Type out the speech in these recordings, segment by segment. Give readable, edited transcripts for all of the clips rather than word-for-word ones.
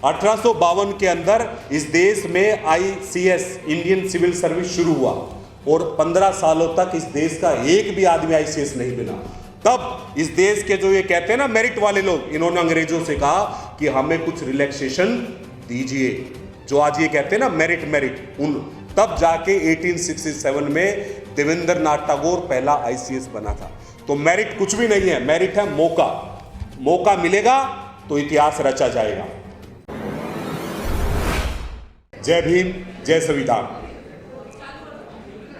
1852 के अंदर इस देश में ICS इंडियन सिविल सर्विस शुरू हुआ और 15 सालों तक इस देश का एक भी आदमी ICS नहीं बना। तब इस देश के जो ये कहते हैं ना मेरिट वाले लोग, इन्होंने अंग्रेजों से कहा कि हमें कुछ रिलैक्सेशन दीजिए, जो आज ये कहते हैं ना मेरिट उन, तब जाके 1867 में देवेंद्र नाथ टैगोर पहला ICS बना था। तो मेरिट कुछ भी नहीं है, मेरिट है मौका मिलेगा तो इतिहास रचा जाएगा। जय भीम, जय संविधान।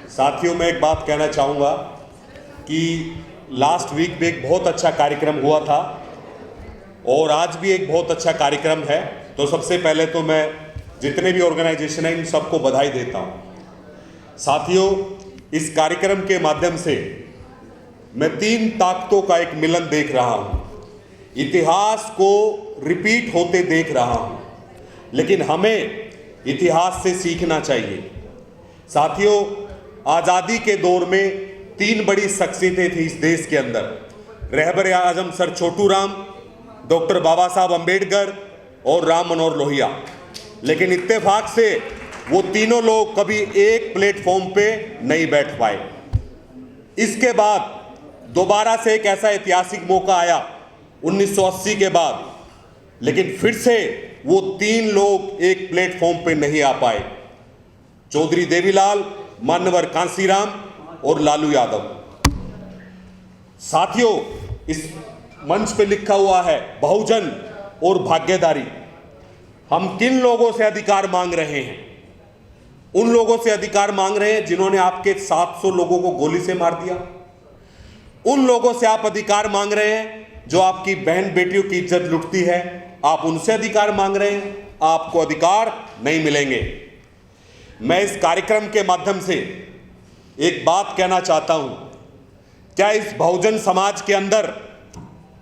साथियों, मैं एक बात कहना चाहूँगा कि लास्ट वीक भी एक बहुत अच्छा कार्यक्रम हुआ था और आज भी एक बहुत अच्छा कार्यक्रम है। तो सबसे पहले तो मैं जितने भी ऑर्गेनाइजेशन हैं इन सबको बधाई देता हूँ। साथियों, इस कार्यक्रम के माध्यम से मैं 3 ताकतों का एक मिलन देख रहा हूँ। इतिहास को रिपीट होते देख रहा हूँ, लेकिन हमें इतिहास से सीखना चाहिए। साथियों, आज़ादी के दौर में 3 बड़ी शख्सियतें थी इस देश के अंदर, रहबर आजम सर छोटू राम, डॉक्टर बाबा साहब अम्बेडकर और राम मनोहर लोहिया। लेकिन इत्तेफाक से वो तीनों लोग कभी एक प्लेटफॉर्म पे नहीं बैठ पाए। इसके बाद दोबारा से एक ऐसा ऐतिहासिक मौका आया 1980 के बाद, लेकिन फिर से वो 3 लोग एक प्लेटफॉर्म पे नहीं आ पाए, चौधरी देवीलाल, मान्यवर कांसीराम और लालू यादव। साथियों, इस मंच पे लिखा हुआ है बहुजन और भाग्यदारी। हम किन लोगों से अधिकार मांग रहे हैं? उन लोगों से अधिकार मांग रहे हैं जिन्होंने आपके 700 लोगों को गोली से मार दिया। उन लोगों से आप अधिकार मांग रहे हैं जो आपकी बहन बेटियों की इज्जत लुटती है, आप उनसे अधिकार मांग रहे हैं। आपको अधिकार नहीं मिलेंगे। मैं इस कार्यक्रम के माध्यम से एक बात कहना चाहता हूं, क्या इस बहुजन समाज के अंदर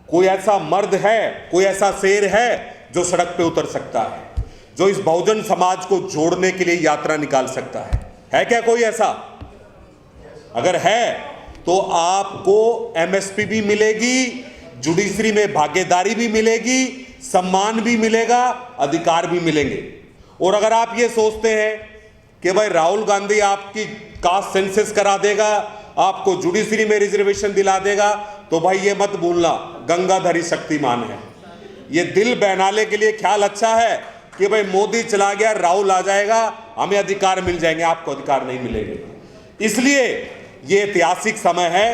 कोई ऐसा मर्द है, कोई ऐसा शेर है जो सड़क पे उतर सकता है, जो इस बहुजन समाज को जोड़ने के लिए यात्रा निकाल सकता है? है क्या कोई ऐसा? अगर है तो आपको MSP भी मिलेगी, जुडिशरी में भागीदारी भी मिलेगी, सम्मान भी मिलेगा, अधिकार भी मिलेंगे। और अगर आप ये सोचते हैं कि भाई राहुल गांधी आपकी कास्ट सेंसस करा देगा, आपको जुडिशरी में रिजर्वेशन दिला देगा, तो भाई ये मत भूलना गंगाधरी शक्तिमान है। ये दिल बहलाने के लिए ख्याल अच्छा है कि भाई मोदी चला गया, राहुल आ जाएगा, हमें अधिकार मिल जाएंगे, आपको अधिकार नहीं मिलेंगे। इसलिए ये ऐतिहासिक समय है,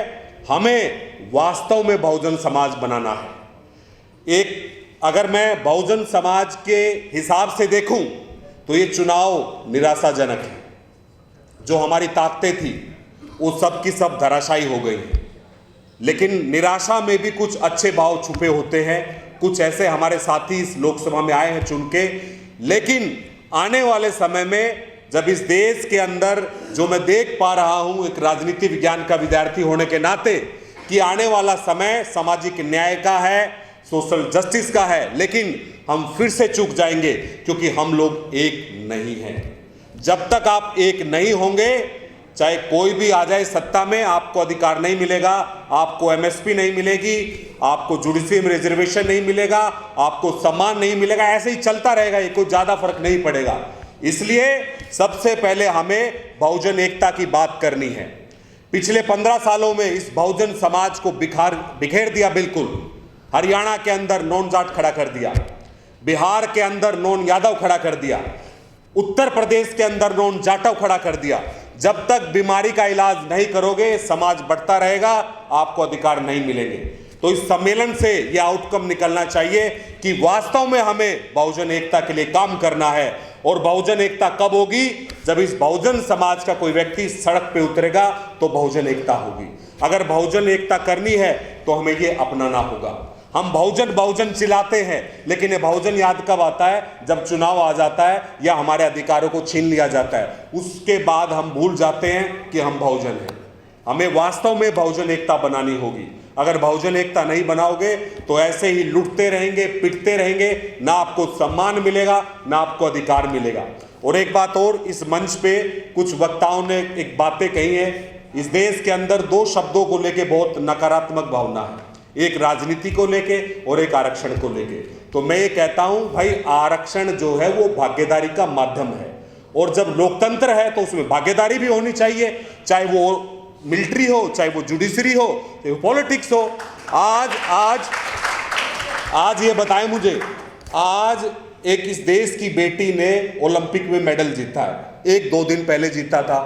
हमें वास्तव में बहुजन समाज बनाना है। अगर मैं बहुजन समाज के हिसाब से देखूं तो ये चुनाव निराशाजनक है। जो हमारी ताकतें थी वो सब की सब धराशायी हो गई हैं। लेकिन निराशा में भी कुछ अच्छे भाव छुपे होते हैं। कुछ ऐसे हमारे साथी इस लोकसभा में आए हैं चुन के, लेकिन आने वाले समय में जब इस देश के अंदर जो मैं देख पा रहा हूं एक राजनीति विज्ञान का विद्यार्थी होने के नाते, कि आने वाला समय सामाजिक न्याय का है, सोशल जस्टिस का है, लेकिन हम फिर से चूक जाएंगे क्योंकि हम लोग एक नहीं हैं। जब तक आप एक नहीं होंगे, चाहे कोई भी आ जाए सत्ता में, आपको अधिकार नहीं मिलेगा, आपको MSP नहीं मिलेगी, आपको जुडिशरी में रिजर्वेशन नहीं मिलेगा, आपको सम्मान नहीं मिलेगा, ऐसे ही चलता रहेगा, ये कोई ज्यादा फर्क नहीं पड़ेगा। इसलिए सबसे पहले हमें बहुजन एकता की बात करनी है। पिछले 15 सालों में इस बहुजन समाज को बिखेर दिया। बिल्कुल हरियाणा के अंदर नॉन जाट खड़ा कर दिया, बिहार के अंदर नॉन यादव खड़ा कर दिया, उत्तर प्रदेश के अंदर नॉन जाटव खड़ा कर दिया। जब तक बीमारी का इलाज नहीं करोगे, समाज बढ़ता रहेगा, आपको अधिकार नहीं मिलेंगे। तो इस सम्मेलन से यह आउटकम निकलना चाहिए कि वास्तव में हमें बहुजन एकता के लिए काम करना है। और बहुजन एकता कब होगी? जब इस बहुजन समाज का कोई व्यक्ति सड़क पे उतरेगा तो बहुजन एकता होगी। अगर बहुजन एकता करनी है तो हमें ये अपनाना होगा। हम बहुजन बहुजन चिल्लाते हैं, लेकिन ये बहुजन याद कब आता है? जब चुनाव आ जाता है या हमारे अधिकारों को छीन लिया जाता है, उसके बाद हम भूल जाते हैं कि हम बहुजन हैं। हमें वास्तव में बहुजन एकता बनानी होगी। अगर बहुजन एकता नहीं बनाओगे तो ऐसे ही लुटते रहेंगे, पिटते रहेंगे, ना आपको सम्मान मिलेगा, ना आपको अधिकार मिलेगा। और एक बात और, इस मंच पे कुछ वक्ताओं ने एक बातें कही है। इस देश के अंदर 2 शब्दों को लेकर बहुत नकारात्मक भावना है। एक राजनीति को लेके और एक आरक्षण को लेके। तो मैं ये कहता हूं भाई, आरक्षण जो है वो भागीदारी का माध्यम है, और जब लोकतंत्र है तो उसमें भागीदारी भी होनी चाहिए, चाहे वो मिलिट्री हो, चाहे वो जुडिशरी हो, चाहे वो पॉलिटिक्स हो। आज ये बताएं मुझे, आज एक इस देश की बेटी ने ओलंपिक में मेडल जीता है, 1-2 दिन पहले जीता था।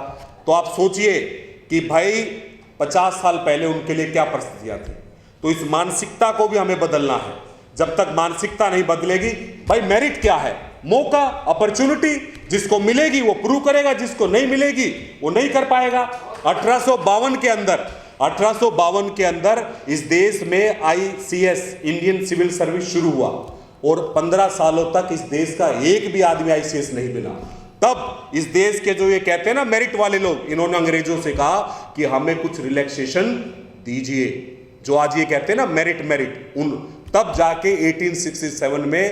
तो आप सोचिए कि भाई 50 साल पहले उनके लिए क्या परिस्थितियां थी। तो इस मानसिकता को भी हमें बदलना है। जब तक मानसिकता नहीं बदलेगी, भाई मेरिट क्या है, मौका, अपॉर्चुनिटी, जिसको मिलेगी वो प्रूव करेगा, जिसको नहीं मिलेगी वो नहीं कर पाएगा। 1852 के अंदर इस देश में ICS, इंडियन सिविल सर्विस शुरू हुआ, और 15 सालों तक इस देश का एक भी आदमी ICS नहीं बना। तब इस देश के जो ये कहते हैं ना मेरिट वाले लोग, इन्होंने अंग्रेजों से कहा कि हमें कुछ रिलैक्सेशन दीजिए, जो आज ये कहते हैं ना मेरिट उन, तब जाके 1867 में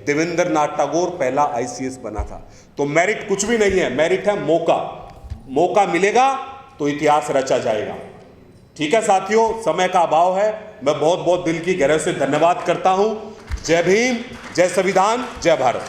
देवेंद्र नाथ टैगोर पहला ICS बना था। तो मेरिट कुछ भी नहीं है, मेरिट है मौका मिलेगा तो इतिहास रचा जाएगा। ठीक है साथियों, समय का अभाव है, मैं बहुत बहुत दिल की गहराई से धन्यवाद करता हूं। जय भीम, जय संविधान, जय भारत।